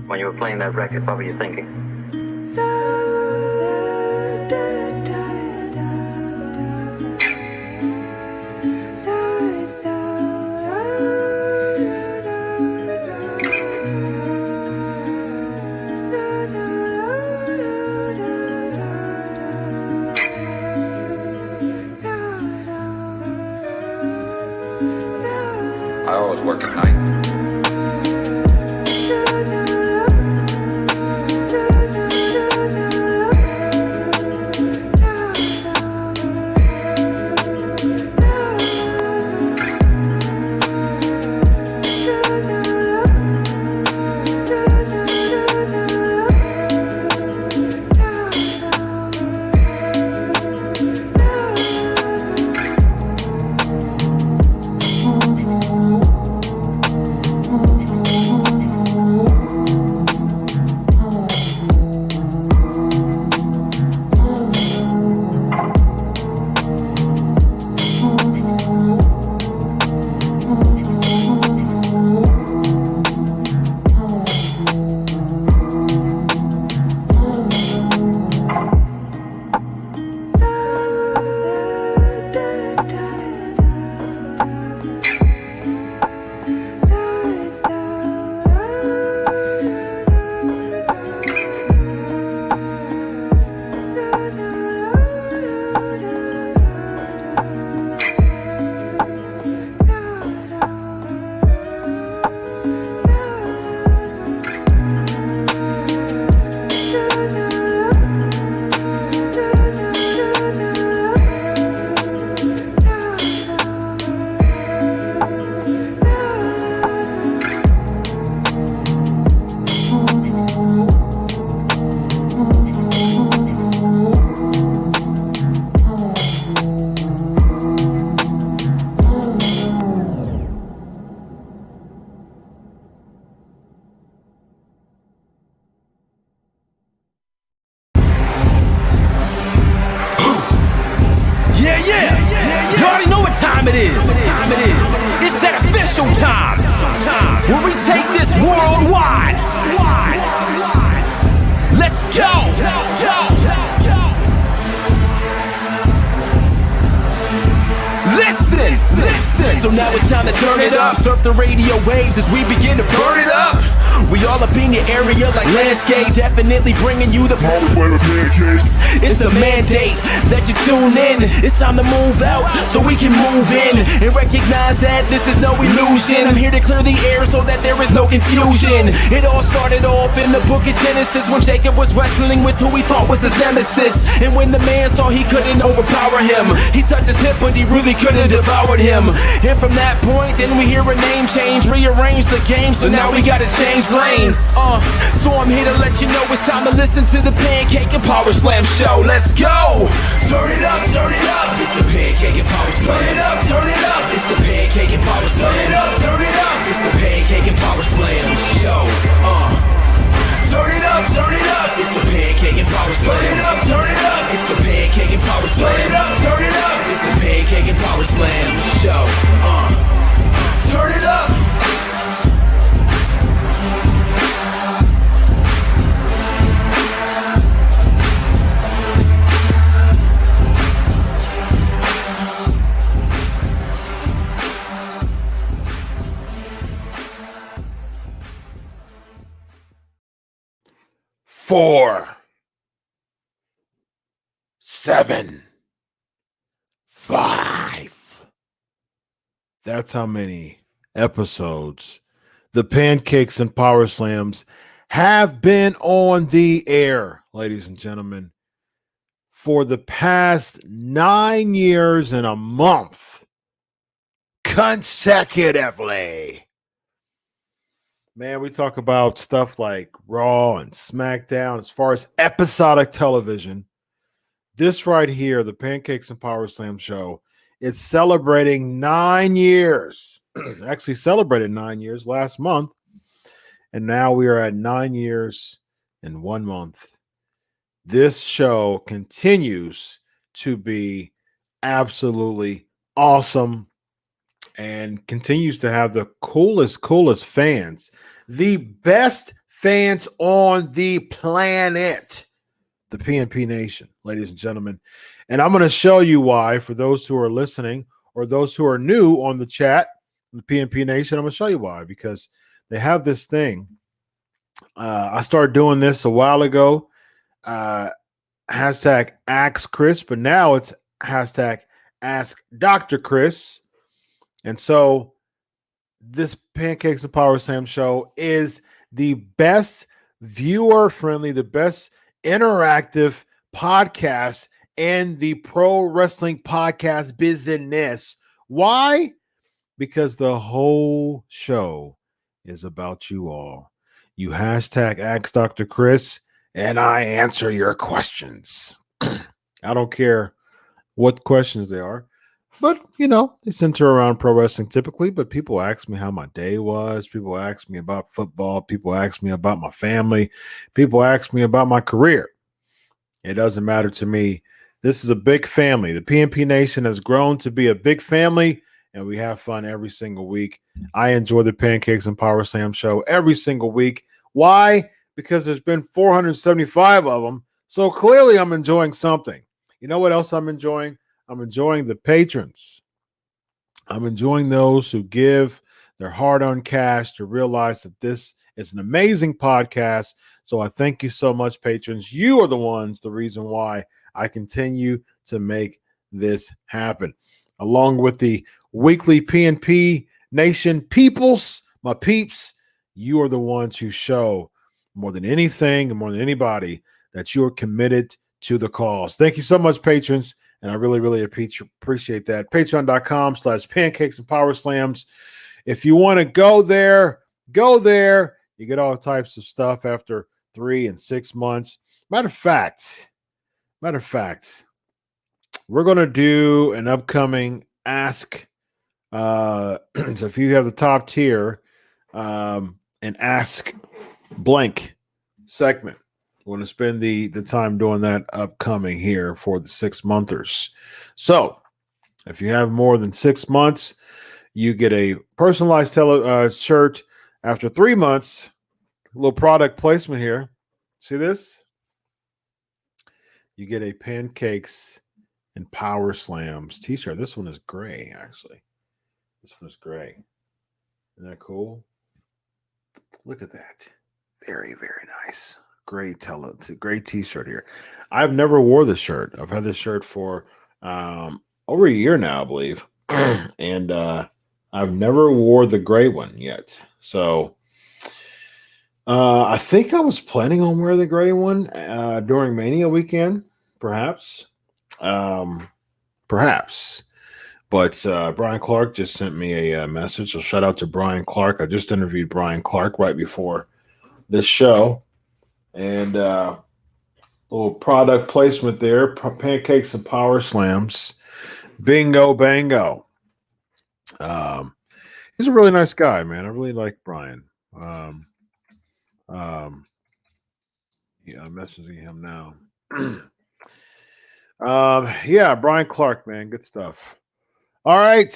When you were playing that record, what were you thinking? I always work at night. You already know what time it is. It's that official time. Where we take this worldwide. Let's go. Listen. So now it's time to turn it up. Surf the radio waves as we begin to burn it up. We all up in your area like landscape, definitely bringing you the Powerslam pancakes. It's a mandate that you tune in. It's time to move out so we can move in and recognize that this is no illusion. I'm here to clear the air so that there is no confusion. It all started off in the book of Genesis when Jacob was wrestling with who he thought was his nemesis. And when the man saw he couldn't overpower him, he touched his hip but he really couldn't devour him. And from that point then we hear a name change, rearrange the game, so now we gotta change lanes. So I'm here to let you know it's time to listen to the Pancake and Powerslam show. Let's go! Turn it up, it's the Pancake and Powerslam. Turn it up, it's the Pancake and Powerslam. Turn it up, it's the Pancake and Powerslam show. Turn it up, it's the Pancake and Powerslam. Turn it up, it's the Pancake and Powerslam. Turn it up, it's the Pancake and Powerslam show. Turn it up. Four, 7, 5. That's how many episodes the Pancakes and Powerslams have been on the air, ladies and gentlemen, for the past 9 years and a month consecutively. Man, we talk about stuff like Raw and Smackdown as far as episodic television. This right here, the Pancakes and Powerslam show, is celebrating 9 years. Actually celebrated 9 years last month. And now we are at 9 years and 1 month. This show continues to be absolutely awesome and continues to have the coolest fans, the best fans on the planet, the PNP Nation, ladies and gentlemen. And I'm going to show you why, for those who are listening or those who are new on the chat, the PNP Nation, I'm going to show you why, because they have this thing. I started doing this a while ago. Hashtag Ask Chris, but now it's hashtag Ask Dr. Chris. And so this Pancakes and Powerslams show is the best viewer-friendly, the best interactive podcast in the pro wrestling podcast business. Why? Because the whole show is about you all. You hashtag Ask Dr. Chris, and I answer your questions. I don't care what questions they are, but, you know, they center around pro wrestling typically, but people ask me how my day was. People ask me about football. People ask me about my family. People ask me about my career. It doesn't matter to me. This is a big family. The PNP Nation has grown to be a big family, and we have fun every single week. I enjoy the Pancakes and Powerslams show every single week. Why? Because there's been 475 of them. So clearly I'm enjoying something. You know what else I'm enjoying? I'm enjoying the patrons. I'm enjoying those who give their hard-earned cash to realize that this is an amazing podcast. So I thank you so much, patrons. You are the ones, the reason why I continue to make this happen. Along with the weekly PNP Nation peoples, my peeps, you are the ones who show more than anything and more than anybody that you are committed to the cause. Thank you so much, patrons. And I really, really appreciate that. Patreon.com/Pancakes and Powerslams. If you want to go there, go there. You get all types of stuff after 3 and 6 months. Matter of fact, we're going to do an upcoming Ask. So if you have the top tier, an Ask blank segment. We're going to spend the time doing that upcoming here for the 6-monthers. So if you have more than 6 months, you get a personalized shirt. After 3 months, a little product placement here. See this? You get a Pancakes and Powerslams t-shirt. This one is gray, actually. This one is gray. Isn't that cool? Look at that. Very, very nice. Great t-shirt here. I've never wore this shirt. I've had this shirt for over a year now, I believe. And I've never wore the gray one yet. So I think I was planning on wearing the gray one during Mania weekend, perhaps. Perhaps. But Brian Clark just sent me a message. So shout out to Brian Clark. I just interviewed Brian Clark right before this show. And little product placement there. Pancakes and Powerslams. Bingo, bango. He's a really nice guy, man. I really like Brian. Yeah, I'm messaging him now. Yeah, Brian Clark, man. Good stuff. All right.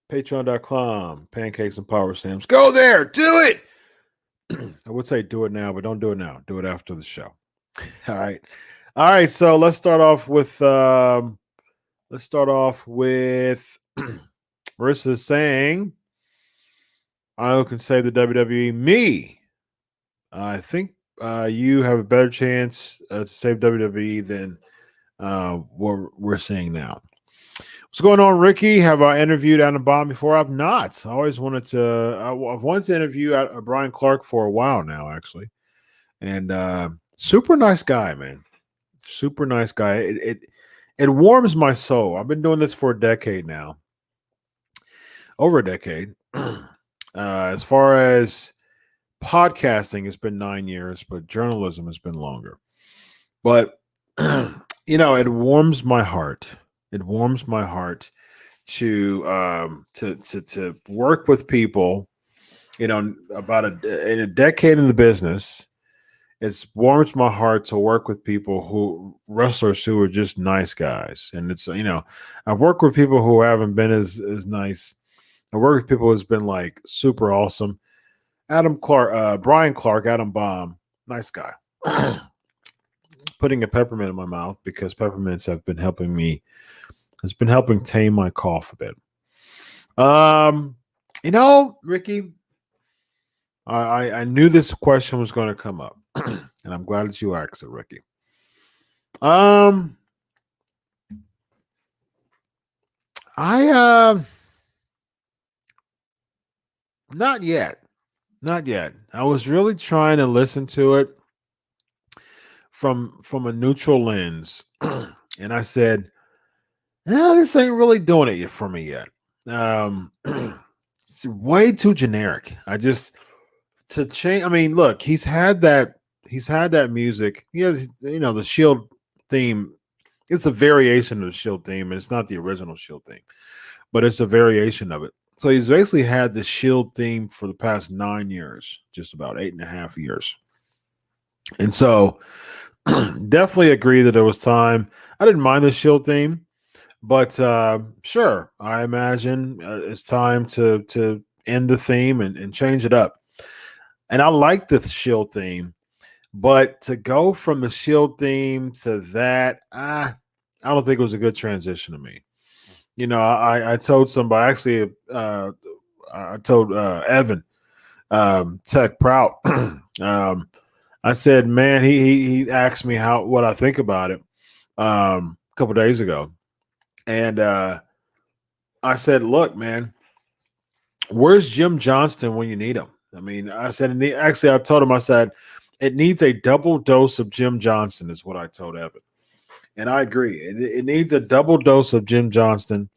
Patreon.com, Pancakes and Powerslams. Go there. Do it. I would say do it now, but don't do it now. Do it after the show. All right. All right. So let's start off with Marissa saying, I can save the WWE. Me. I think you have a better chance to save WWE than what we're seeing now. What's going on, Ricky? Have I interviewed Adam Bomb before? I've not. I always wanted to. I've wanted to interview Brian Clark for a while now, actually. And super nice guy, man. Super nice guy. It warms my soul. I've been doing this for a decade now. Over a decade. As far as podcasting, it's been 9 years, but journalism has been longer. But you know, it warms my heart. It warms my heart to work with people. You know, in a decade in the business, it warms my heart to work with people wrestlers who are just nice guys. And it's, you know, I've worked with people who haven't been as nice. I work with people who's been like super awesome. Brian Clark, Adam Bomb, nice guy. Putting a peppermint in my mouth because peppermints have been helping me. It's been helping tame my cough a bit. Ricky, I knew this question was going to come up, and I'm glad that you asked it, Ricky. Not yet. Not yet. I was really trying to listen to it from a neutral lens. And I said, this ain't really doing it for me yet. It's way too generic. I just to change. I mean, look, he's had that music. He has, the Shield theme. It's a variation of the Shield theme, and it's not the original Shield theme, but it's a variation of it. So he's basically had the Shield theme for the past 9 years, just about 8.5 years. And so definitely agree that it was time. I didn't mind the Shield theme, but sure, I imagine it's time to end the theme and change it up. And I like the Shield theme, but to go from the Shield theme to that, I don't think it was a good transition to me. I told somebody, actually, I told Evan Tech Prout. I said, man, he asked me what I think about it a couple days ago, and I said, look, man, where's Jim Johnston when you need him? I mean, I said, I told him, I said, it needs a double dose of Jim Johnston, is what I told Evan. And I agree. It needs a double dose of Jim Johnston,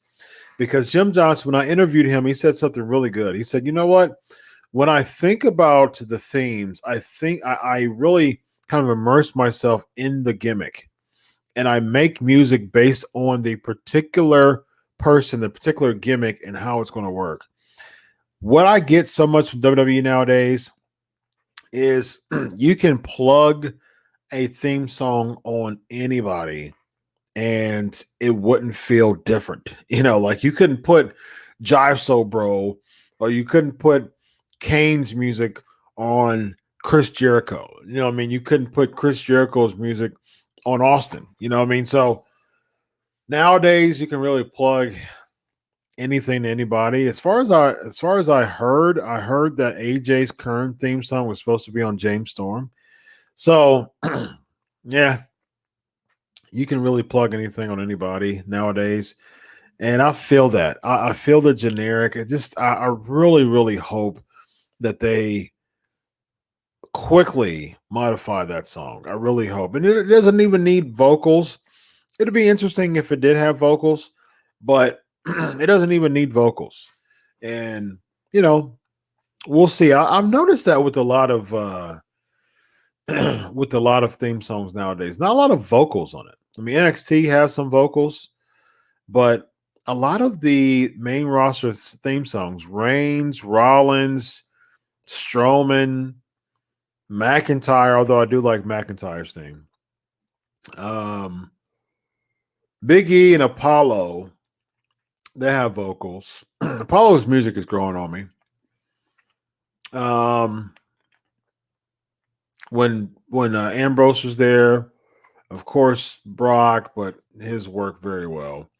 because Jim Johnston, when I interviewed him, he said something really good. He said, you know what? When I think about the themes, I think I really kind of immerse myself in the gimmick, and I make music based on the particular person, the particular gimmick, and how it's going to work. What I get so much from WWE nowadays is you can plug a theme song on anybody and it wouldn't feel different. Like you couldn't put Jive Soul Bro, or you couldn't put Kane's music on Chris Jericho. You couldn't put Chris Jericho's music on Austin. So nowadays you can really plug anything to anybody. As far as I heard that AJ's current theme song was supposed to be on James Storm. So yeah, you can really plug anything on anybody nowadays. And I feel that. I feel the generic. I really, really hope that they quickly modify that song. I really hope. And it doesn't even need vocals. It'd be interesting if it did have vocals, but it doesn't even need vocals. And, we'll see. I've noticed that with a lot of theme songs nowadays. Not a lot of vocals on it. I mean, NXT has some vocals, but a lot of the main roster theme songs, Reigns, Rollins, Strowman, McIntyre, although I do like McIntyre's theme. Big E and Apollo, they have vocals. Apollo's music is growing on me. When Ambrose was there, of course, Brock, but his worked very well.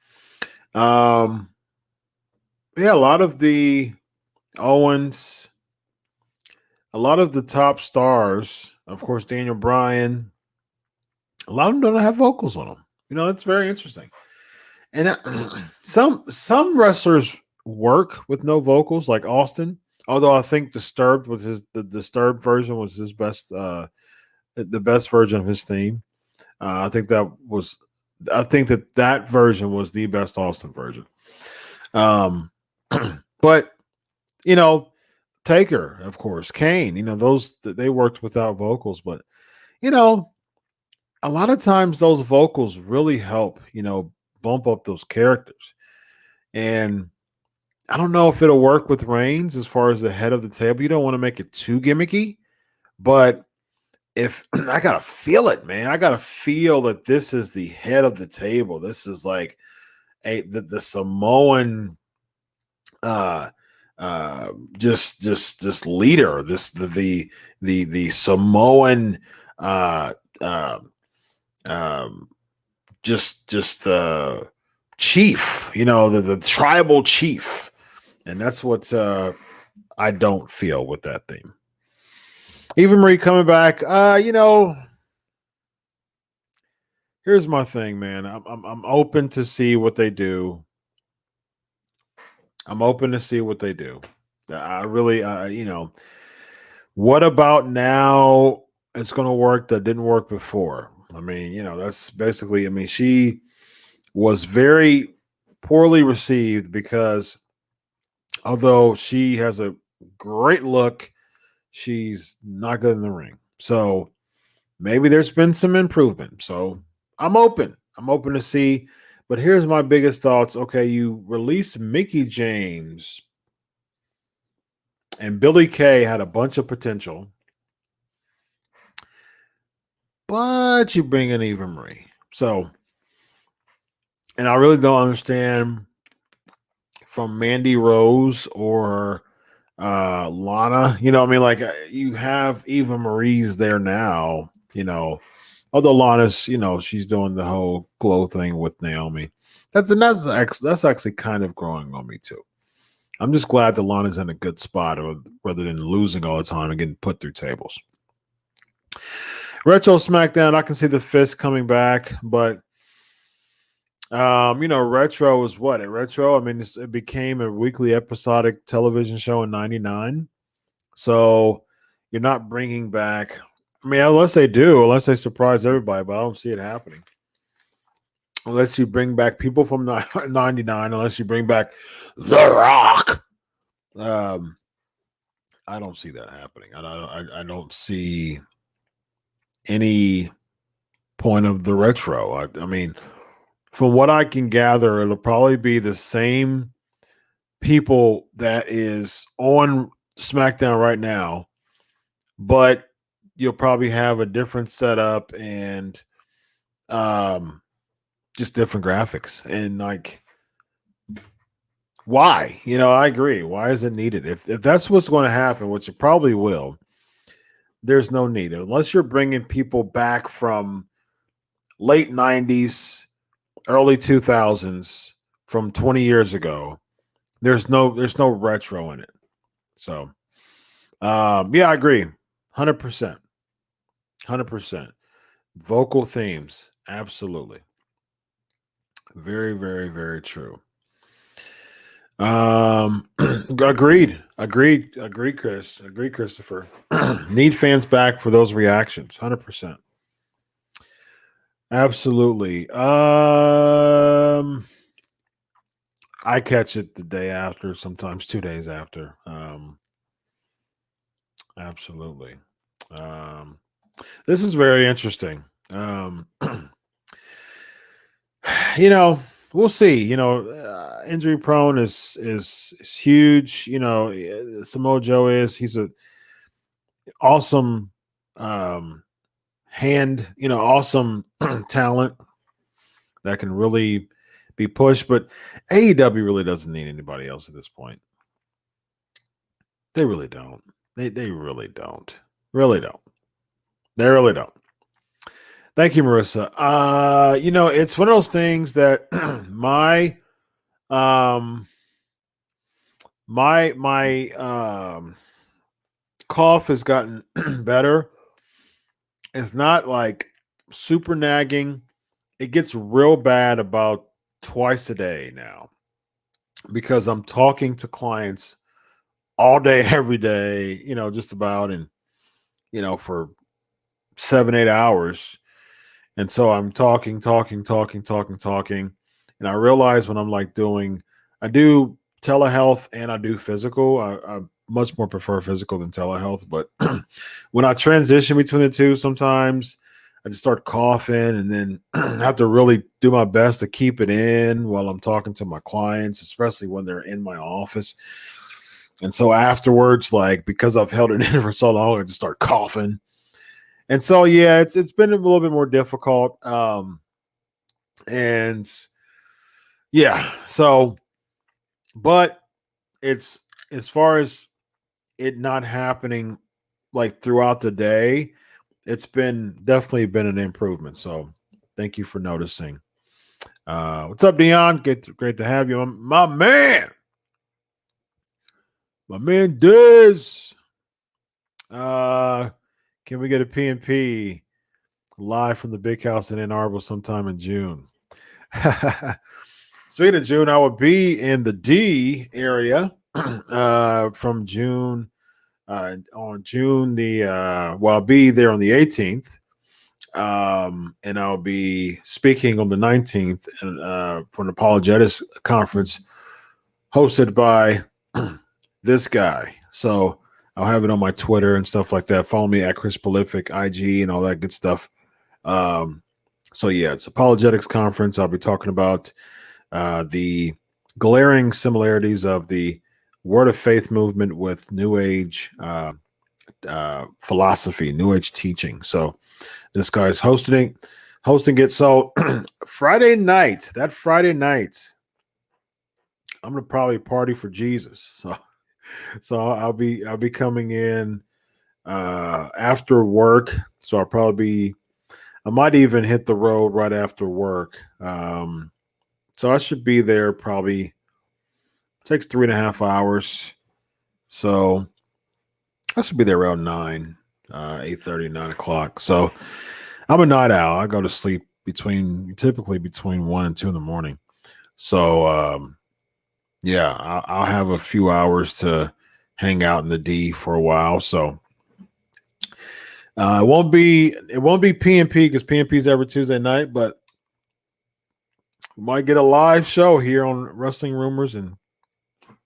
A lot of the Owens, a lot of the top stars, of course, Daniel Bryan, a lot of them don't have vocals on them. It's very interesting. And some wrestlers work with no vocals, like Austin. Although I think Disturbed was the Disturbed version was his best, the best version of his theme. I think that version was the best Austin version. But Taker, of course, Kane, those they worked without vocals, but a lot of times those vocals really help, bump up those characters. And I don't know if it'll work with Reigns as far as the head of the table. You don't want to make it too gimmicky, but if I gotta feel it, man, I gotta feel that this is the head of the table. This is like the Samoan this leader, the Samoan just chief, the tribal chief, and that's what I don't feel with that theme. Eva Marie coming back, here's my thing, man. I'm open to see what they do. I'm open to see what they do. I really, what about now? It's going to work that didn't work before. I mean, that's basically. I mean, she was very poorly received because although she has a great look, she's not good in the ring. So maybe there's been some improvement. So I'm open. I'm open to see. But here's my biggest thoughts. Okay, you release Mickey James, and Billy Kay had a bunch of potential, but you bring in Eva Marie. So, and I really don't understand from Mandy Rose or Lana. Like you have Eva Marie's there now. Although Lana's, she's doing the whole glow thing with Naomi. That's actually kind of growing on me too. I'm just glad that Lana's in a good spot rather than losing all the time and getting put through tables. Retro SmackDown, I can see the fist coming back, but Retro is what? Retro, I mean, it became a weekly episodic television show in '99. So you're not bringing back. I mean, unless they surprise everybody, but I don't see it happening. Unless you bring back people from 99, unless you bring back The Rock. I don't see that happening. I don't see any point of the Retro. I mean, from what I can gather, it'll probably be the same people that is on SmackDown right now, but you'll probably have a different setup and just different graphics. And like, why? I agree. Why is it needed? If that's what's going to happen, which it probably will, there's no need. Unless you're bringing people back from late 90s, early 2000s, from 20 years ago, there's no retro in it. So, yeah, I agree. 100%. 100%. Vocal themes. Absolutely. Very, very, very true. Agreed, Chris. Agreed, Christopher. Need fans back for those reactions. 100%. Absolutely. I catch it the day after, sometimes 2 days after. Absolutely. This is very interesting. We'll see. Injury prone is huge. Samoa Joe he's a awesome awesome talent that can really be pushed, but AEW really doesn't need anybody else at this point. They really don't. They really don't. Really don't. They really don't. Thank you, Marissa. It's one of those things that my cough has gotten better. It's not like super nagging. It gets real bad about twice a day now because I'm talking to clients all day, every day, just about, and, for 7-8 hours. And so I'm talking. And I realize when I'm like I do telehealth and I do physical. I much more prefer physical than telehealth. But when I transition between the two, sometimes I just start coughing and then have to really do my best to keep it in while I'm talking to my clients, especially when they're in my office. And so afterwards, like, because I've held it in for so long, I just start coughing. And so, yeah, it's been a little bit more difficult. And yeah, so, but it's as far as it not happening like throughout the day, it's definitely been an improvement. So thank you for noticing. What's up, Dion? Great to have you. My man. My man Diz. Can we get a P&P live from the big house in Ann Arbor sometime in June? Speaking of June, I will be in the D area from June on June I'll be there on the 18th. And I'll be speaking on the 19th for an apologetics conference hosted by this guy. So I'll have it on my Twitter and stuff like that. Follow me at Chris Prolific, IG, and all that good stuff. So yeah, it's apologetics conference. I'll be talking about the glaring similarities of the Word of Faith movement with New Age philosophy, New Age teaching. So this guy's hosting it. So Friday night, I'm gonna probably party for Jesus. So I'll be coming in after work. So I might even hit the road right after work. So I should be there probably. Takes 3.5 hours. So I should be there around 8:30, 9 o'clock. So I'm a night owl. I go to sleep typically between 1 and 2 in the morning. So yeah, I'll have a few hours to hang out in the D for a while. So it won't be P&P because P&P is every Tuesday night, but we might get a live show here on Wrestling Rumors, and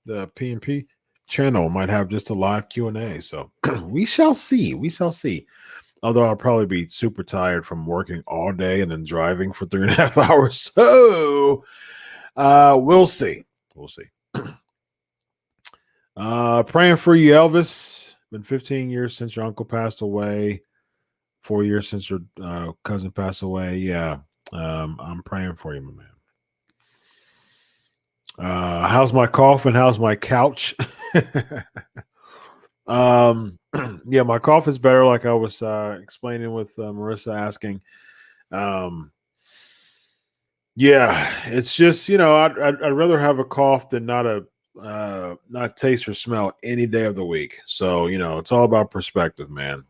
the P&P channel might have just a live Q&A. So we shall see. Although I'll probably be super tired from working all day and then driving for 3.5 hours. So we'll see. Praying for you, Elvis. Been 15 years since your uncle passed away. 4 years since your cousin passed away. Yeah. I'm praying for you, my man. How's my coffin? How's my couch? Yeah, my cough is better, like I was explaining with Marissa asking. Yeah, it's just, I'd rather have a cough than not taste or smell any day of the week. So, it's all about perspective, man.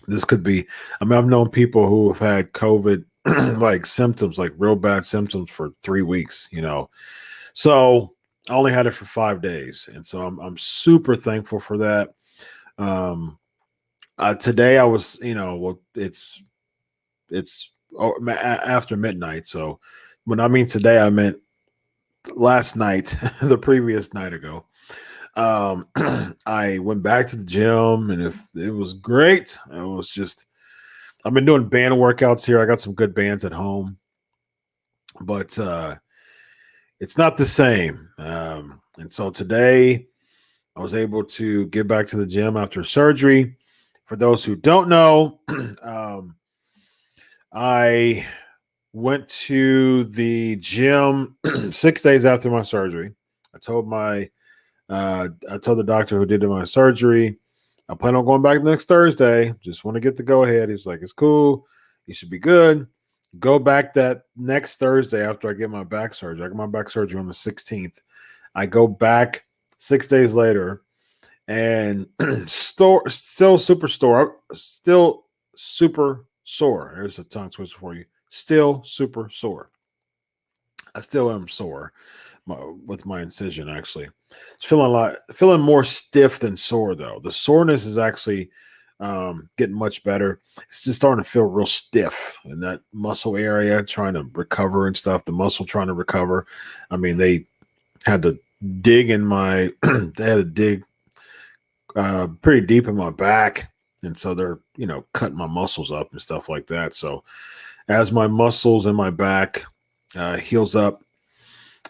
This could be, I've known people who have had COVID like symptoms, like real bad symptoms for 3 weeks, So I only had it for 5 days. And so I'm super thankful for that. Today I was, it's after midnight. So when I mean today, I meant last night, the previous night ago. I went back to the gym, and it was great. It was just, I've been doing band workouts here. I got some good bands at home, but it's not the same. And so today I was able to get back to the gym after surgery. For those who don't know, I went to the gym 6 days after my surgery. I told the doctor who did my surgery, I plan on going back next Thursday. Just want to get the go ahead. He's like, it's cool. You should be good. Go back that next Thursday after I get my back surgery. I get my back surgery on the 16th. I go back 6 days later, and still super sore. There's a tongue twister for you. Still super sore. I still am sore with my incision, actually. It's feeling more stiff than sore, though. The soreness is actually getting much better. It's just starting to feel real stiff in that muscle area, trying to recover and stuff. The muscle trying to recover. I mean, they had to dig pretty deep in my back. And so they're, cutting my muscles up and stuff like that. So as my muscles in my back heals up,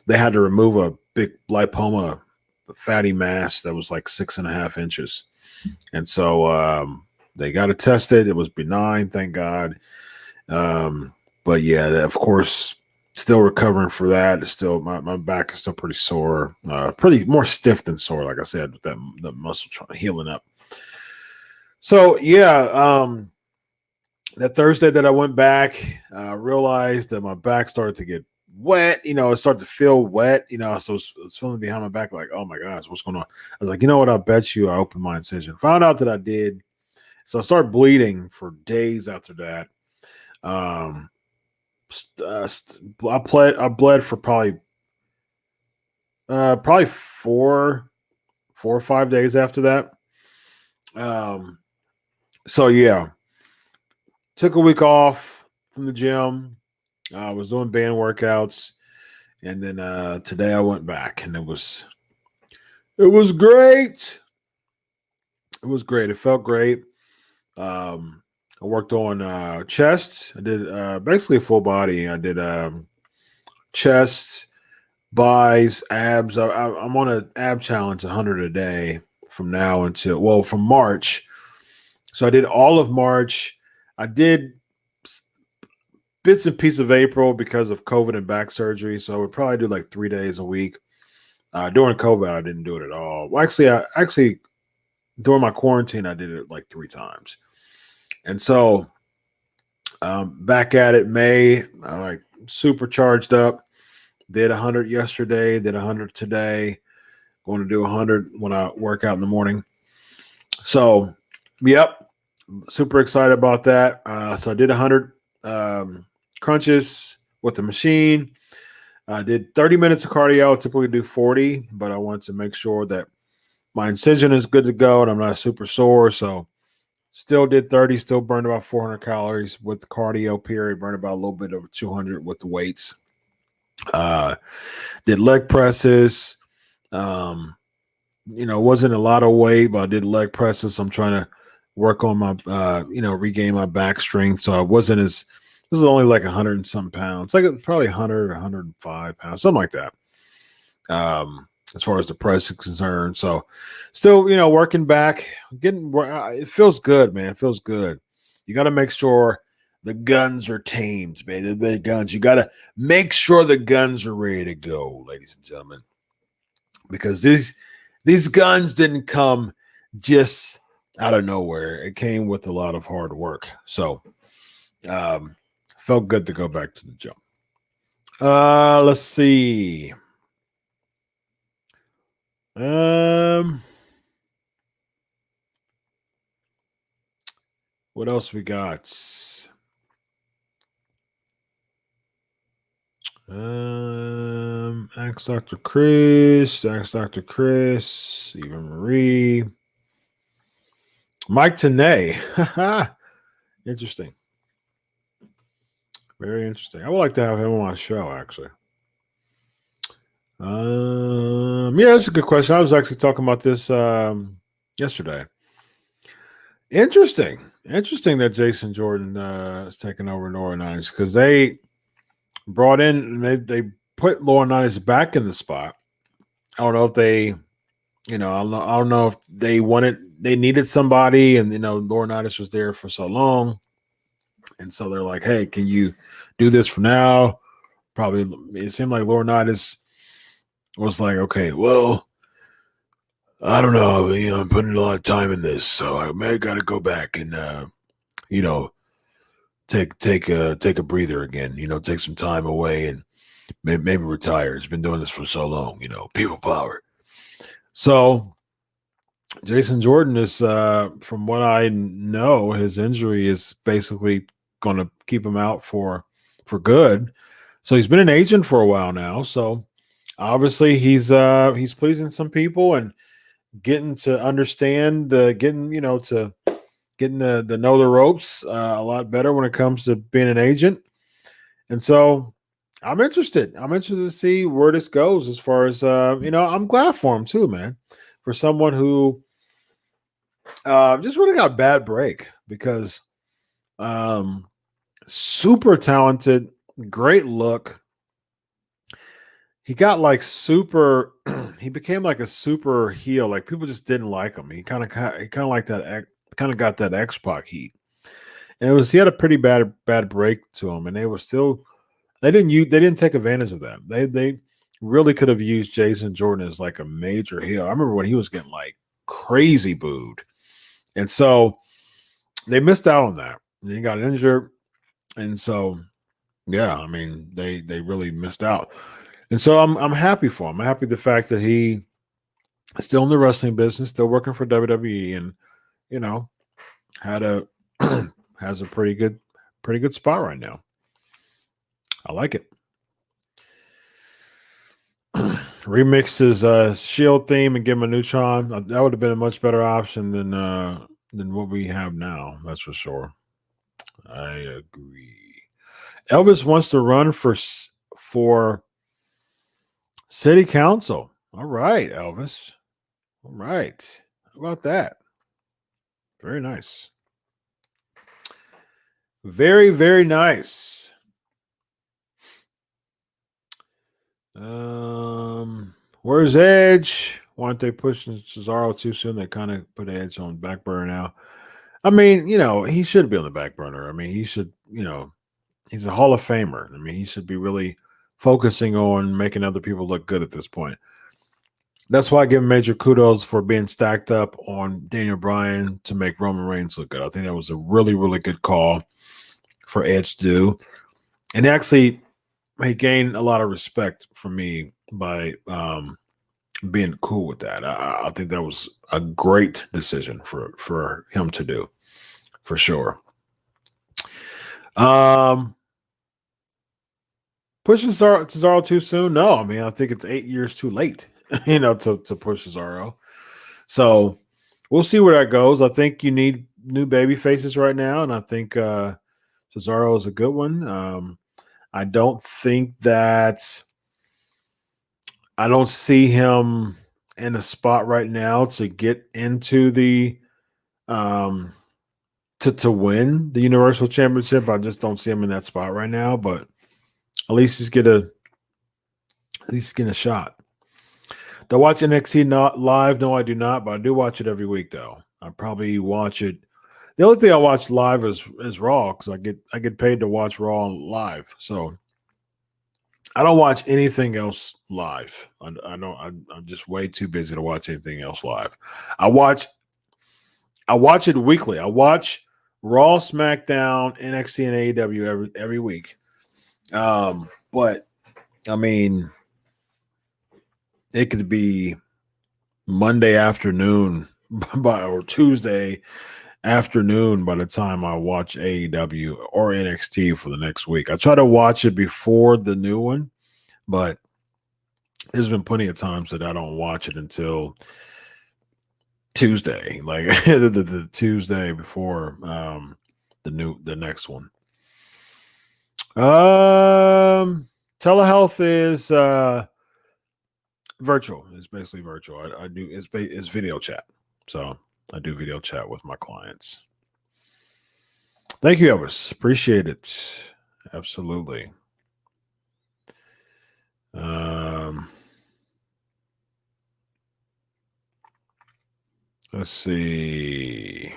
they had to remove a big lipoma, a fatty mass that was like 6.5 inches. And so they got it tested. It was benign, thank God. But yeah, of course, Still recovering for that. It's still my back is still pretty sore, pretty more stiff than sore, like I said, with the muscle healing up. So yeah, that Thursday that I went back, I realized that my back started to get wet. It started to feel wet. So it's feeling behind my back, like, oh my gosh, what's going on? I was like, you know what? I bet you I opened my incision. Found out that I did. So I started bleeding for days after that. I bled for probably 4 or 5 days after that. So yeah, took a week off from the gym. I was doing band workouts, and then today I went back, and it was great. It was great. It felt great. I worked on chest. I did basically a full body. I did chest, buys, abs. I'm on an ab challenge, 100 a day from now from March. So I did all of March. I did bits and pieces of April because of COVID and back surgery. So I would probably do like 3 days a week. During COVID, I didn't do it at all. Well, actually, during my quarantine, I did it like 3 times. And so back at it May, like super charged up. Did 100 yesterday, did 100 today. Going to do 100 when I work out in the morning. So, yep, super excited about that. So I did 100 crunches with the machine. I did 30 minutes of cardio. I typically do 40, but I wanted to make sure that my incision is good to go and I'm not super sore. So still did 30, still burned about 400 calories with the cardio period, burned about a little bit over 200 with the weights. Did leg presses. Wasn't a lot of weight, but I did leg presses. I'm trying to work on my, regain my back strength. So I wasn't this is only like 100 and some pounds, like probably 100 or 105 pounds, something like that. As far as the press is concerned. So still, working back, it feels good, man. It feels good. You got to make sure the guns are tamed, man. The big guns. You got to make sure the guns are ready to go, ladies and gentlemen, because these guns didn't come just out of nowhere. It came with a lot of hard work. So, felt good to go back to the gym. Let's see. What else we got? Ask Dr. Chris, Eva Marie, Mike Tenay. Interesting. Very interesting. I would like to have him on my show, actually. Yeah, that's a good question. I was actually talking about this yesterday. Interesting that Jason Jordan is taking over Laurinaitis, because they brought in, they put Laurinaitis back in the spot. I don't know if they, I don't know if they needed somebody, and Laurinaitis was there for so long, and so they're like, hey, can you do this for now? Probably it seemed like Laurinaitis was like, okay, well, I don't know. I'm putting a lot of time in this, so I may got to go back and, take a breather again. Take some time away and maybe retire. He's been doing this for so long. People power. So Jason Jordan is, from what I know, his injury is basically going to keep him out for good. So he's been an agent for a while now. So obviously he's pleasing some people and getting to understand getting to know the ropes a lot better when it comes to being an agent. And so I'm interested to see where this goes as far as I'm glad for him too, man, for someone who just really got a bad break, because super talented, great look. He got like super. He became like a super heel. Like people just didn't like him. He kind of like that. Kind of got that X-Pac heat, and he had a pretty bad break to him, and they were still They didn't take advantage of that. They really could have used Jason Jordan as like a major heel. I remember when he was getting like crazy booed. And so they missed out on that. And he got injured. And so, yeah, I mean, they really missed out. And so I'm happy for him. I'm happy the fact that he is still in the wrestling business, still working for WWE, and had a has a pretty good spot right now. I like it. Remixed his Shield theme and give him a Neutron. That would have been a much better option than what we have now. That's for sure. I agree. Elvis wants to run for city council. All right, Elvis. All right. How about that? Very nice. Very, very nice. Where's Edge? Why aren't they pushing Cesaro too soon? They kind of put Edge on back burner now. I mean, he should be on the back burner. I mean, he should, he's a Hall of Famer. I mean, he should be really focusing on making other people look good at this point. That's why I give him major kudos for being stacked up on Daniel Bryan to make Roman Reigns look good. I think that was a really, really good call for Edge to do. And actually, he gained a lot of respect from me by being cool with that. I think that was a great decision for him to do, for sure. Pushing Cesaro too soon? No, I mean, I think it's 8 years too late, to push Cesaro. So we'll see where that goes. I think you need new baby faces right now, and I think Cesaro is a good one. I don't see him in a spot right now to get into the to win the Universal Championship. I just don't see him in that spot right now, but at least he's getting a shot. Do I watch NXT not live? No, I do not, but I do watch it every week though. I probably watch it. The only thing I watch live is Raw, because I get paid to watch Raw live. So I don't watch anything else live. I'm just way too busy to watch anything else live. I watch it weekly. I watch Raw, SmackDown, NXT, and AEW every week. But I mean, it could be Monday afternoon or Tuesday afternoon by the time I watch AEW or NXT for the next week. I try to watch it before the new one, but there's been plenty of times that I don't watch it until Tuesday, like the Tuesday before the next one. Telehealth is virtual. It's basically virtual. I do it's video chat. So I do video chat with my clients. Thank you, Elvis. Appreciate it. Absolutely. Let's see.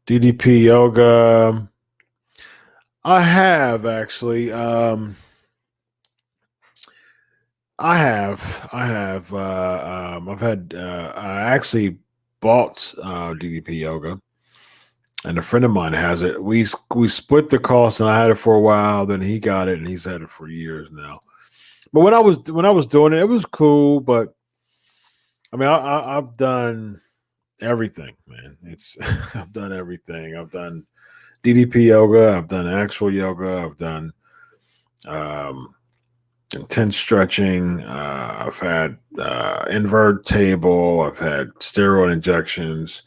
DDP yoga. I have actually. I actually bought DDP yoga, and a friend of mine has it. We split the cost, and I had it for a while. Then he got it, and he's had it for years now. But when I was doing it, it was cool. But I mean, I've done everything, man. I've done everything. I've done DDP yoga. I've done actual yoga. I've done intense stretching. I've had invert table. I've had steroid injections.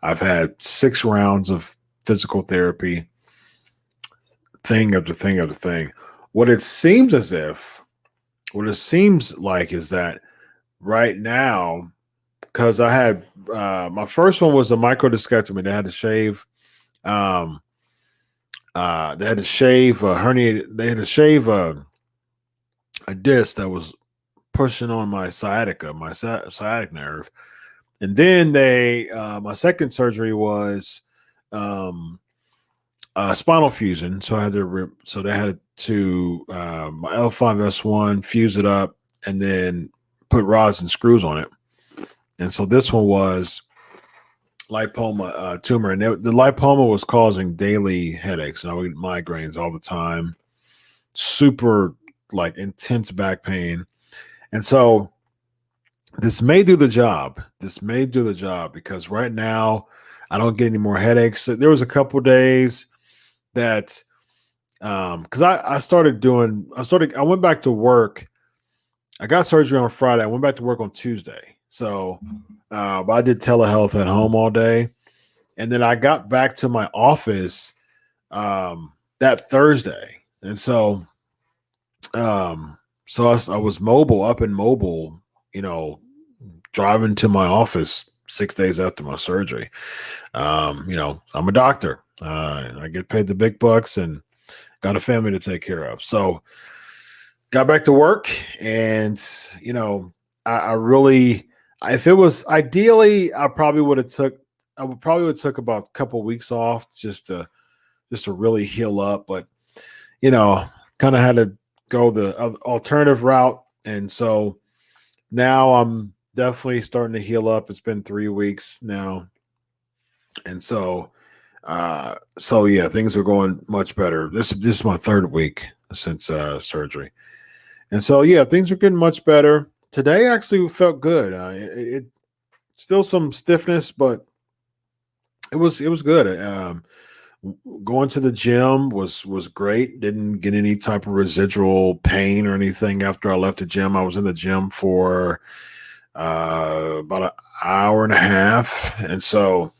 I've had 6 rounds of physical therapy. Thing after thing after thing. What it seems like is that right now, because I had my first one was a microdiscectomy. They had to shave. They had to shave a herniated. They had to shave a disc that was pushing on my sciatica, my sciatic nerve, and then my second surgery was spinal fusion. So I had to, so they had to, my L5S1, fuse it up and then put rods and screws on it. And so this one was lipoma tumor. And the lipoma was causing daily headaches. And I would get migraines all the time, super like intense back pain. And so this may do the job. This may do the job because right now I don't get any more headaches. So there was a couple days that because I went back to work. I got surgery on Friday. I went back to work on Tuesday. So but I did telehealth at home all day. And then I got back to my office that Thursday. And so I was mobile, up and mobile, driving to my office 6 days after my surgery. I'm a doctor. I get paid the big bucks and got a family to take care of. So got back to work and, I really, if it was ideally, I would have took about a couple of weeks off just to really heal up. But, kind of had to go the alternative route. And so now I'm definitely starting to heal up. It's been 3 weeks now. And so yeah, things are going much better. This is my third week since surgery. And so, yeah, things are getting much better. Today actually felt good. It still some stiffness, but it was good. Going to the gym was great. Didn't get any type of residual pain or anything after I left the gym. I was in the gym for about an hour and a half, and so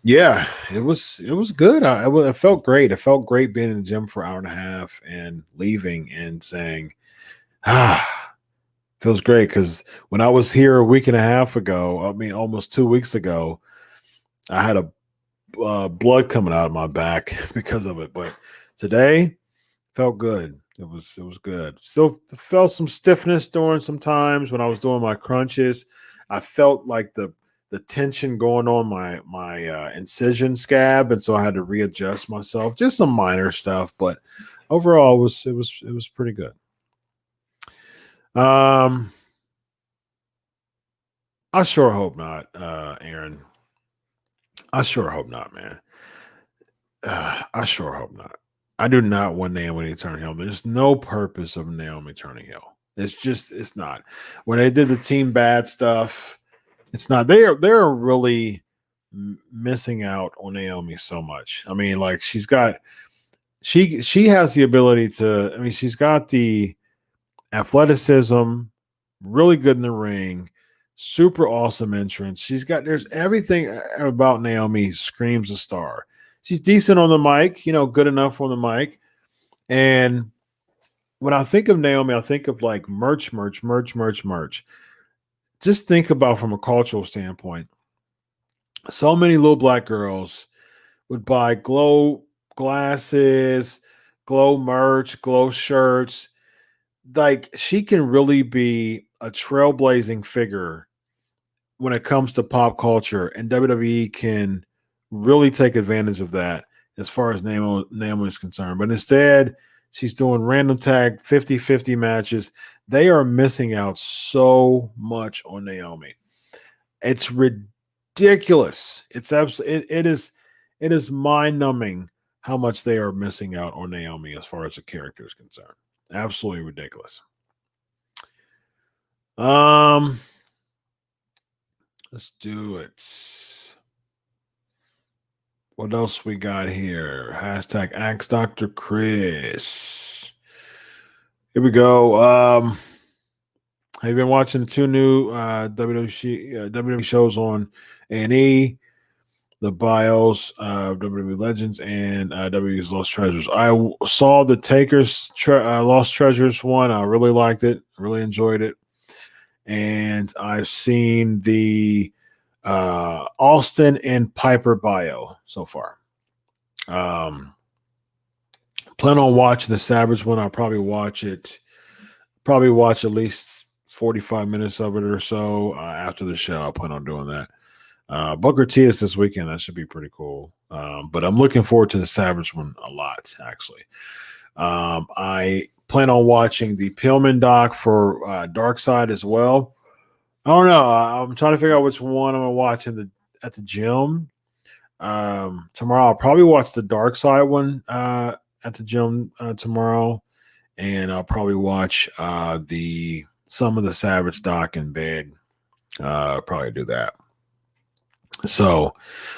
yeah, it was good. It felt great. It felt great being in the gym for an hour and a half and leaving and saying, feels great. Because when I was here a week and a half ago, almost 2 weeks ago, I had a blood coming out of my back because of it. But today felt good. It was good. Still felt some stiffness during some times when I was doing my crunches. I felt like the tension going on my incision scab, and so I had to readjust myself. Just some minor stuff, but overall it was pretty good. I sure hope not, Aaron. I sure hope not, man. I sure hope not. I do not want Naomi to turn heel. There's no purpose of Naomi turning heel. It's not. When they did the Team Bad stuff, it's not. They're really missing out on Naomi so much. I mean, like she has the ability to. I mean, she's got the athleticism, really good in the ring, super awesome entrance. There's everything about Naomi screams a star. She's decent on the mic, good enough on the mic. And when I think of Naomi, I think of like merch. Just think about from a cultural standpoint. So many little black girls would buy glow glasses, glow merch, glow shirts. Like she can really be a trailblazing figure when it comes to pop culture, and WWE can really take advantage of that as far as Naomi is concerned. But instead, she's doing random tag 50-50 matches. They are missing out so much on Naomi. It's ridiculous. It's absolutely it is mind-numbing how much they are missing out on Naomi as far as the character is concerned. Absolutely ridiculous. Let's do it. What else we got here? Hashtag Ask Dr. Chris. Here we go. Have you been watching the two new WWE shows on A&E? The Bios of WWE Legends and WWE's Lost Treasures. I saw the Taker's Lost Treasures one. I really liked it. Really enjoyed it. And I've seen the Austin and Piper bio so far. Plan on watching the Savage one. I'll probably watch at least 45 minutes of it or so after the show. I plan on doing that. Booker T is this weekend. That should be pretty cool. But I'm looking forward to the Savage one a lot, actually. I plan on watching the Pillman doc for Dark Side as well. I don't know. I'm trying to figure out which one I'm gonna watch at the gym. Tomorrow I'll probably watch the Dark Side one at the gym tomorrow, and I'll probably watch some of the Savage doc in bed. Probably do that. So,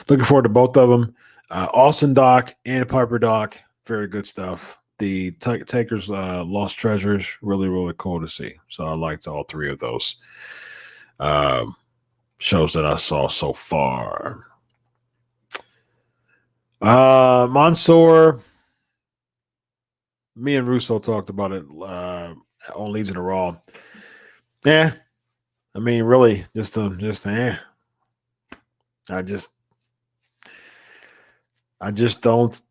looking forward to both of them. Austin doc and Piper doc, very good stuff. The Taker's Lost Treasures, really, really cool to see. So I liked all three of those shows that I saw so far. Mansoor, me and Russo talked about it on Legion of Raw. Yeah, I mean, really, just I just don't.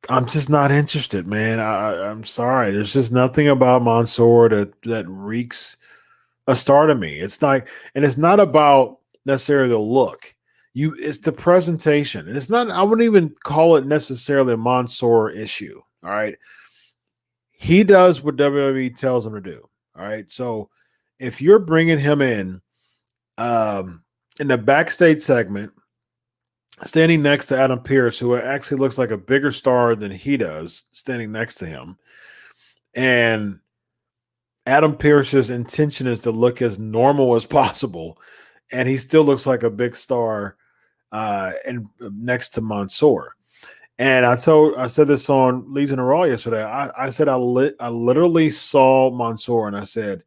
I'm just not interested, man. I'm sorry. There's just nothing about Mansoor that reeks a star to me. It's not, and it's not about necessarily the look. It's the presentation, and it's not. I wouldn't even call it necessarily a Mansoor issue. All right, he does what WWE tells him to do. All right, so if you're bringing him in the backstage segment, standing next to Adam Pearce, who actually looks like a bigger star than he does, standing next to him. And Adam Pearce's intention is to look as normal as possible, and he still looks like a big star and next to Mansoor. And I said this on Legion of Raw yesterday. I said I literally saw Mansoor, and I said,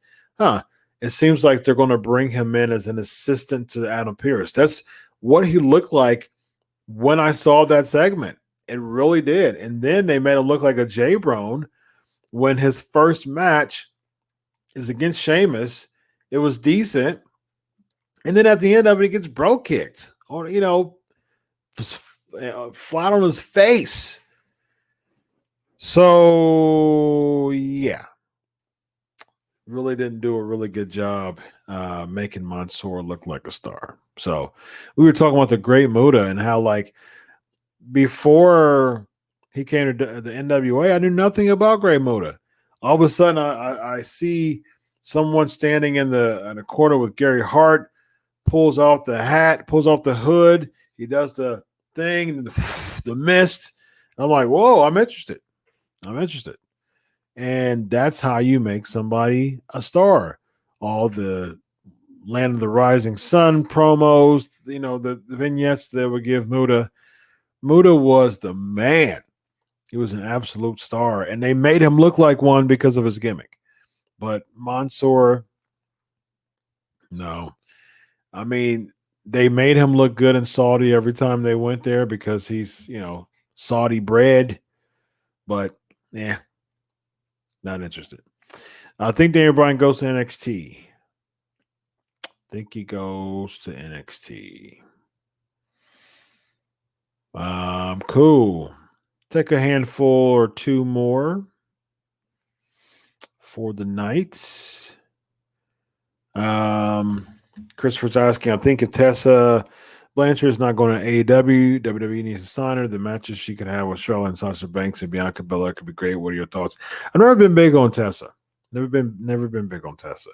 it seems like they're going to bring him in as an assistant to Adam Pearce. That's what he looked like when I saw that segment. It really did. And then they made him look like a J-Brone when his first match is against Sheamus. It was decent. And then at the end of it, he gets bro kicked. Or, flat on his face. So, yeah. Really didn't do a really good job making Mansoor look like a star. So we were talking about the Great Muta and how, like, before he came to the NWA, I knew nothing about Great Muta. All of a sudden, I see someone standing in the corner with Gary Hart, pulls off the hat, pulls off the hood. He does the thing, the mist. I'm like, whoa, I'm interested. And that's how you make somebody a star. All the Land of the Rising Sun promos, the vignettes that would give Muta. Muta was the man. He was an absolute star. And they made him look like one because of his gimmick. But Mansoor, no. I mean, they made him look good in Saudi every time they went there because he's, Saudi bred. But, not interested. I think Daniel Bryan goes to NXT. I think he goes to NXT. Cool. Take a handful or two more for the night. Christopher's asking, I think if Tessa Blanchard is not going to AEW, WWE needs to sign her. The matches she could have with Charlotte and Sasha Banks and Bianca Belair could be great. What are your thoughts? I've never been big on Tessa. Never been big on Tessa.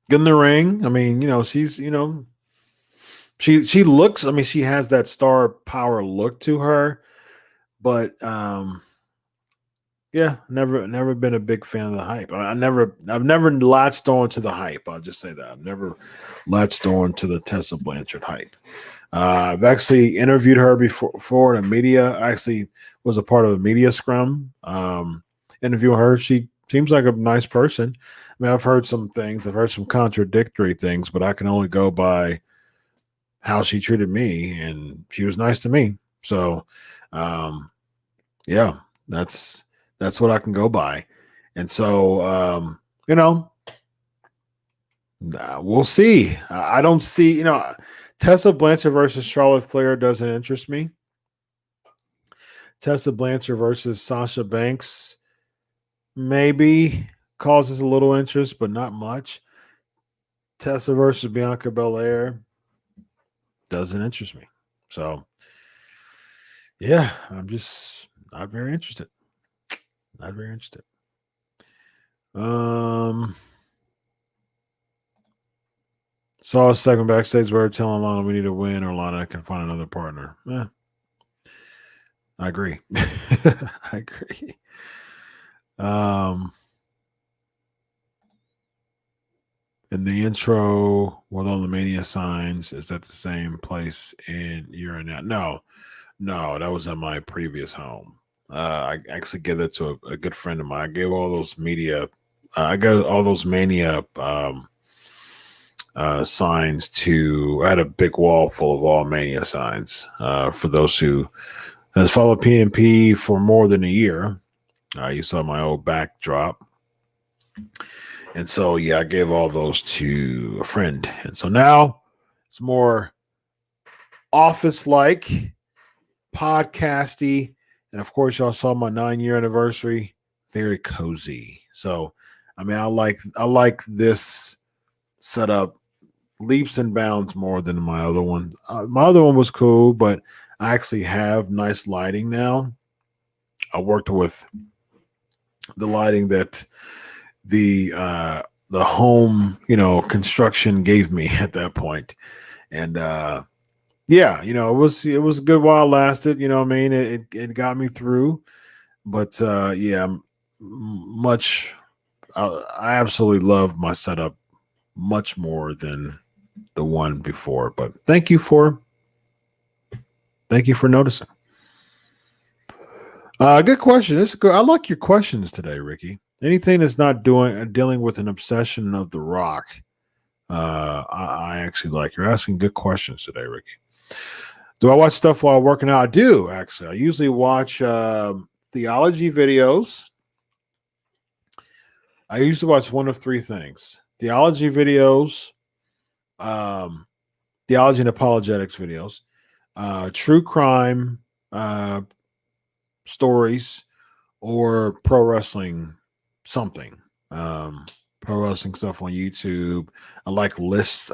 Get in the ring. I mean, she's, she looks, I mean, she has that star power look to her, but never been a big fan of the hype. I've never latched on to the hype. I'll just say that. I've never latched on to the Tessa Blanchard hype. I've actually interviewed her before in the media. I actually was a part of a media scrum. Interviewing her. She seems like a nice person. I mean, I've heard some things. I've heard some contradictory things, but I can only go by how she treated me, and she was nice to me. So, that's what I can go by. And so, we'll see. I don't see, Tessa Blanchard versus Charlotte Flair doesn't interest me. Tessa Blanchard versus Sasha Banks, maybe causes a little interest, but not much. Tessa versus Bianca Belair doesn't interest me. So, yeah, I'm just not very interested. Not very interested. Saw a segment backstage where telling Lana we need to win or Lana can find another partner. I agree. I agree. In the intro with all the Mania signs, is that the same place in you're in now? No, that was at my previous home. I actually gave that to a good friend of mine. I gave all those media, I got all those Mania signs to. I had a big wall full of all Mania signs. For those who has followed PNP for more than a year, you saw my old backdrop. And so, yeah, I gave all those to a friend. And so now it's more office-like, podcasty. And, of course, y'all saw my 9-year anniversary. Very cozy. So, I mean, I like this setup leaps and bounds more than my other one. My other one was cool, but I actually have nice lighting now. I worked with the lighting that the home, construction gave me at that point. And yeah, it was a good while it lasted, I mean, it got me through. But yeah, I absolutely love my setup much more than the one before. But thank you for noticing. Good question. This is good. I like your questions today, Ricky. Anything that's not dealing with an obsession of The Rock, I actually like. You're asking good questions today, Ricky. Do I watch stuff while working out? I do, actually. I usually watch theology videos. I usually watch one of three things: theology videos, theology and apologetics videos, true crime stories, or pro wrestling something. Pro wrestling stuff on YouTube. I like lists,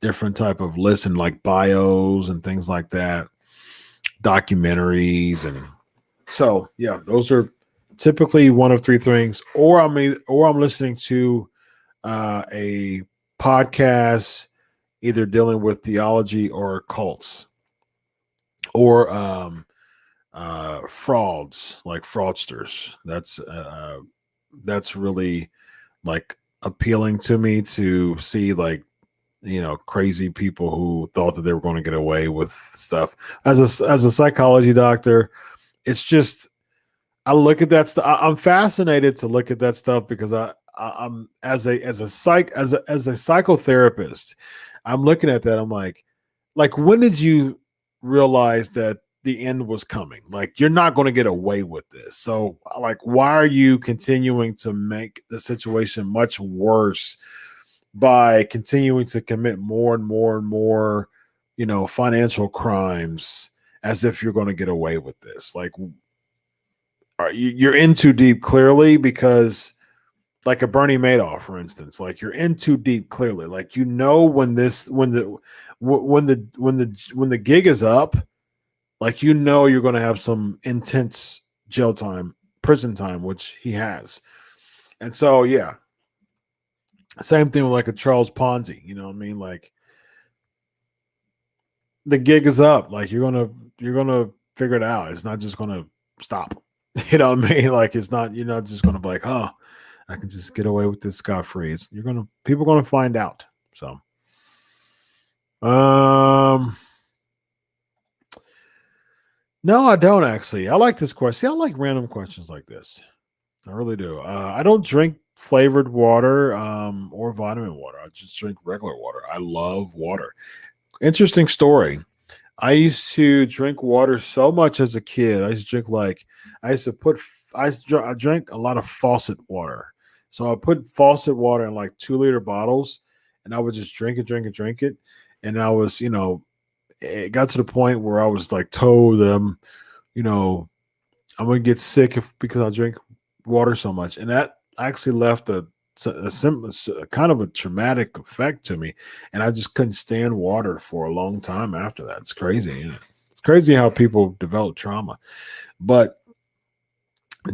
different type of lists and like bios and things like that, documentaries. And so, yeah, those are typically one of three things. Or I'm listening to a podcast either dealing with theology or cults, or frauds, like fraudsters. That's really like appealing to me, to see like crazy people who thought that they were going to get away with stuff. As a psychology doctor, it's just, I look at that stuff. I'm fascinated to look at that stuff because I'm as a psychotherapist, I'm looking at that. I'm like when did you realize that the end was coming? Like, you're not going to get away with this. So like, why are you continuing to make the situation much worse by continuing to commit more and more and more, financial crimes, as if you're going to get away with this? Like, you're in too deep, clearly, because like a Bernie Madoff, for instance, like you're in too deep, clearly. Like, when the gig is up, like, you're going to have some intense jail time, prison time, which he has. And so, yeah, same thing with like a Charles Ponzi. You know what I mean? Like, the gig is up. Like, you're gonna figure it out. It's not just gonna stop. You know what I mean? Like, you're not just gonna be like, oh, I can just get away with this scot-free. People are gonna find out. So, no, I don't actually. I like this question. See, I like random questions like this. I really do. I don't drink flavored water or vitamin water. I just drink regular water. I love water. Interesting story. I used to drink water so much as a kid. I drank a lot of faucet water. So I put faucet water in like 2-liter bottles, and I would just drink it. And I was, it got to the point where I was like told that I'm going to get sick because I drink water so much. And that actually left a kind of a traumatic effect to me, and I just couldn't stand water for a long time after that. It's crazy, isn't it? It's crazy how people develop trauma. But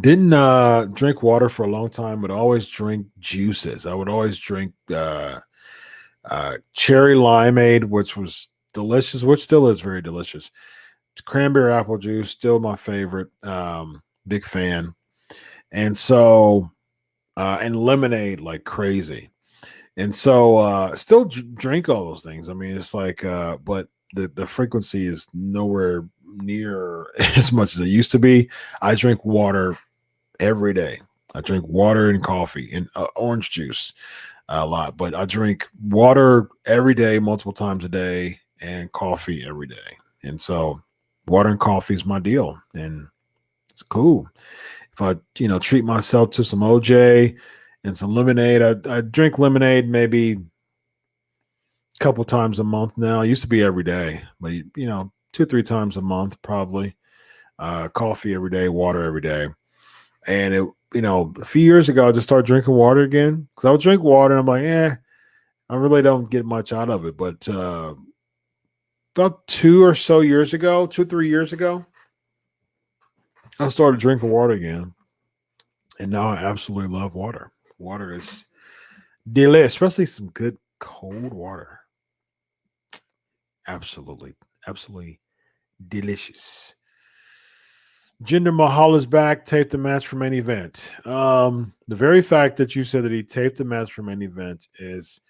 didn't drink water for a long time, but always drink juices. I would always drink cherry limeade, which was delicious, which still is very delicious. Cranberry apple juice, still my favorite. Big fan. And so, and lemonade like crazy. And so, still drink all those things. I mean, it's like, but the frequency is nowhere near as much as it used to be. I drink water every day. I drink water and coffee and orange juice a lot, but I drink water every day, multiple times a day, and coffee every day. And so, water and coffee is my deal, and it's cool. If I, treat myself to some OJ and some lemonade, I drink lemonade maybe a couple times a month now. It used to be every day, but 2-3 times a month probably. Coffee every day, water every day. And a few years ago, I just started drinking water again because I would drink water and I'm like, I really don't get much out of it. But about 2-3 years ago, I started drinking water again. And now I absolutely love water. Water is delicious, especially some good cold water. Absolutely, absolutely delicious. Jinder Mahal is back, taped the match for main event. The very fact that you said that he taped the match for main event is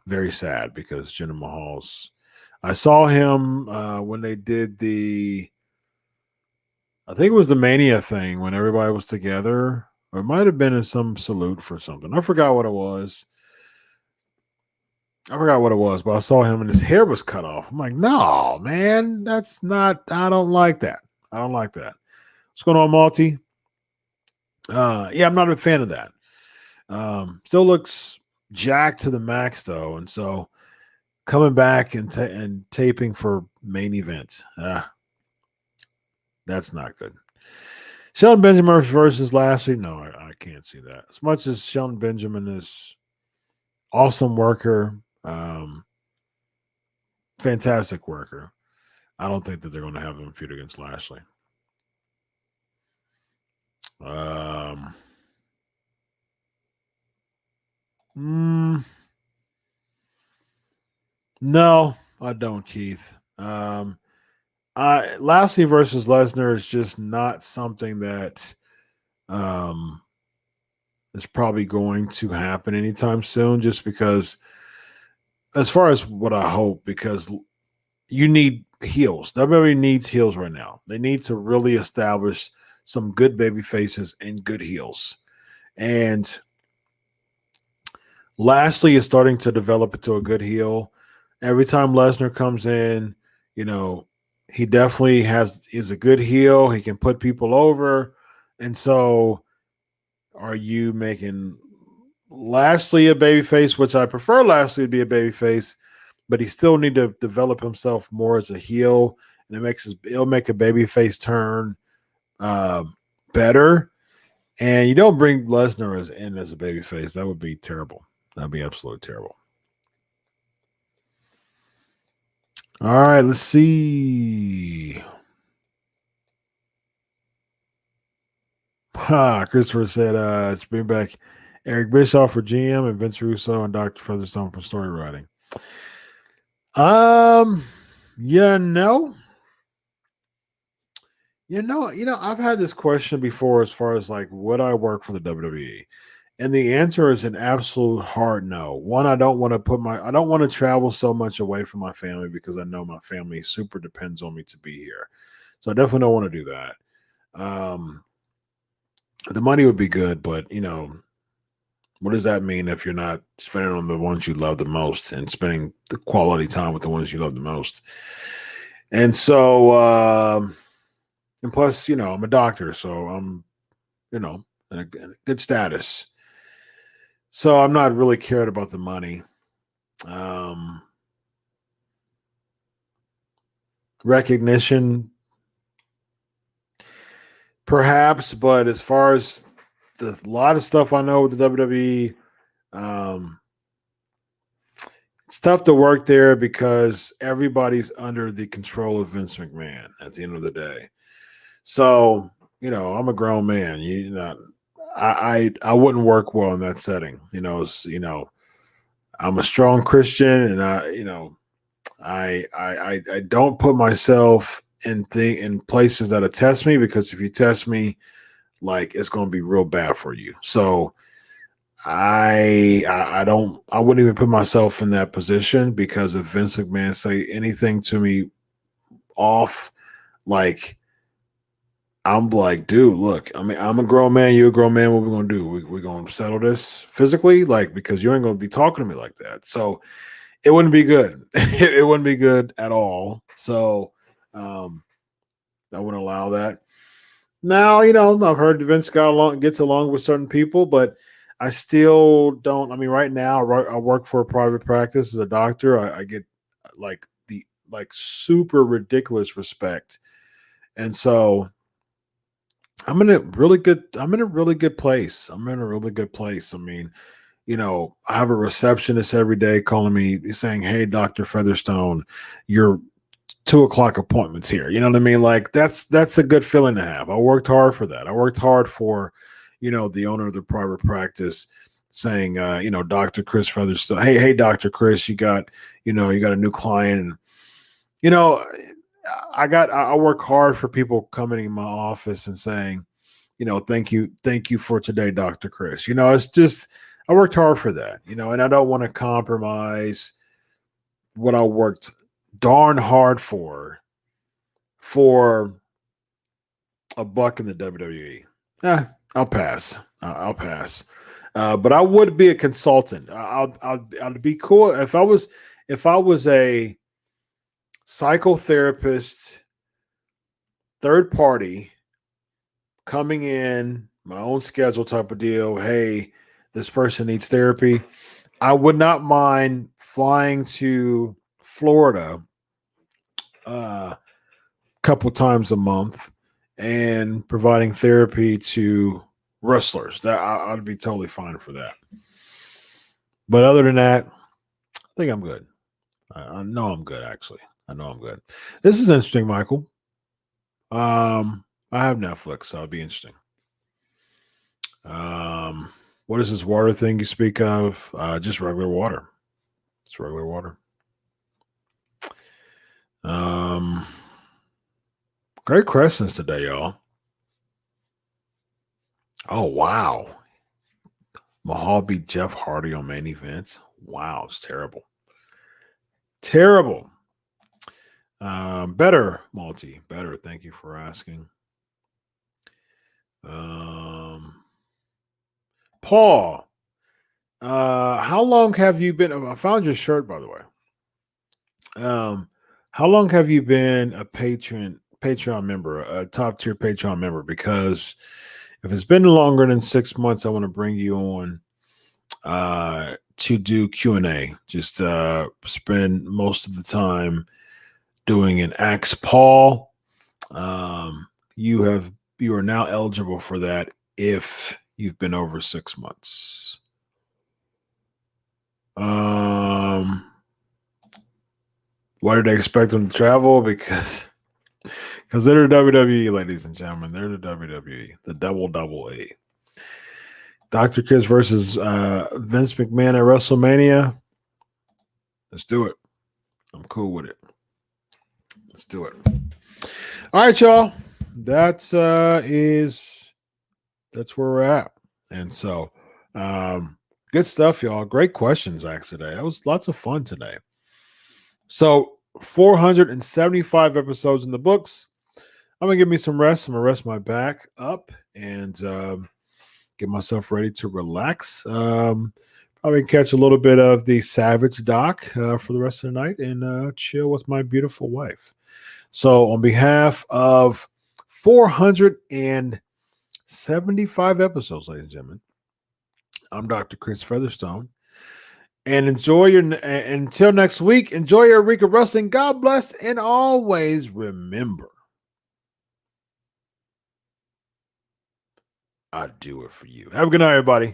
very sad because Jinder Mahal's. I saw him when they did I think it was the Mania thing when everybody was together, or it might have been in some salute for something. I forgot what it was. But I saw him and his hair was cut off. I'm like, no, man, that's not. I don't like that. What's going on, Malty? Yeah, I'm not a fan of that. Still looks jacked to the max though, and so coming back and taping for main event. That's not good. Shelton Benjamin versus Lashley. No, I can't see that. As much as Shelton Benjamin is awesome worker, fantastic worker, I don't think that they're going to have him feud against Lashley. No, I don't, Keith. Lashley versus Lesnar is just not something that is probably going to happen anytime soon, just because, as far as what I hope, because you need heels. WWE needs heels right now. They need to really establish some good baby faces and good heels. And Lashley is starting to develop into a good heel. Every time Lesnar comes in, he definitely is a good heel. He can put people over. And so are you making Lashley a babyface, which I prefer Lashley to be a babyface, but he still need to develop himself more as a heel, and it'll make a babyface turn better. And you don't bring Lesnar as a babyface. That would be terrible. That'd be absolutely terrible. All right, let's see. Christopher said, let's bring back Eric Bischoff for GM and Vince Russo and Dr. Featherstone for story writing. I've had this question before as far as like, would I work for the WWE? And the answer is an absolute hard no. One, I don't want to travel so much away from my family because I know my family super depends on me to be here. So I definitely don't want to do that. The money would be good, but what does that mean if you're not spending on the ones you love the most and spending the quality time with the ones you love the most? And so, and plus, I'm a doctor, so I'm, in a good status. So I'm not really cared about the money. Recognition, perhaps, but as far as a lot of stuff I know with the WWE. It's tough to work there because everybody's under the control of Vince McMahon at the end of the day. So, I'm a grown man. I wouldn't work well in that setting. I'm a strong Christian, and I don't put myself in places that'll test me, because if you test me, like, it's going to be real bad for you. So I wouldn't even put myself in that position, because if Vince McMahon say anything to me off, like, I'm like, dude, look, I mean, I'm a grown man, you're a grown man. What we going to do? We're going to settle this physically, like, because you ain't going to be talking to me like that. So it wouldn't be good. It wouldn't be good at all. So I wouldn't allow that. Now, I've heard Vince gets along with certain people, but I still don't. I mean, right now, I work for a private practice as a doctor. I get like super ridiculous respect, and so I'm in a really good place. I'm in a really good place. I mean, I have a receptionist every day calling me saying, "Hey, Dr. Featherstone, your 2:00 appointments here." You know what I mean? Like, that's a good feeling to have. I worked hard for that. I worked hard for, the owner of the private practice saying, Dr. Chris Featherstone, hey, Dr. Chris, you got a new client. And, I work hard for people coming in my office and saying, thank you for today, Dr. Chris. It's just, I worked hard for that, and I don't want to compromise what I worked darn hard for a buck in the WWE. I'll pass. But I would be a consultant. I'd be cool if I was a psychotherapist, third party, coming in my own schedule type of deal. Hey, this person needs therapy. I would not mind flying to Florida a couple times a month and providing therapy to wrestlers. That I'd be totally fine for that. But other than that, I think I'm good. I know I'm good, actually. I know I'm good. This is interesting, Michael. I have Netflix, so it'll be interesting. What is this water thing you speak of? Just regular water. It's regular water. Great questions today, y'all. Oh, wow. Mahal beat Jeff Hardy on main events. Wow, it's terrible. Terrible. Better, Malty. Better. Thank you for asking. Paul, how long have you been? I found your shirt, by the way. How long have you been a Patreon member, a top tier Patreon member? Because if it's been longer than 6 months, I want to bring you on to do Q&A. Just spend most of the time doing an Ask Paul. You are now eligible for that if you've been over 6 months. Why did they expect them to travel? Because they're the WWE, ladies and gentlemen. They're the WWE, the double A. Dr. Chris versus Vince McMahon at WrestleMania. Let's do it. I'm cool with it. Let's do it. All right, y'all. That's where we're at. And so, good stuff, y'all. Great questions, actually, today. That was lots of fun today. So, 475 episodes in the books. I'm going to give me some rest. I'm going to rest my back up and get myself ready to relax. Probably catch a little bit of the Savage doc for the rest of the night and chill with my beautiful wife. So, on behalf of 475 episodes, ladies and gentlemen, I'm Dr. Chris Featherstone. And until next week, enjoy your week of wrestling. God bless, and always remember, I'd do it for you. Have a good night, everybody.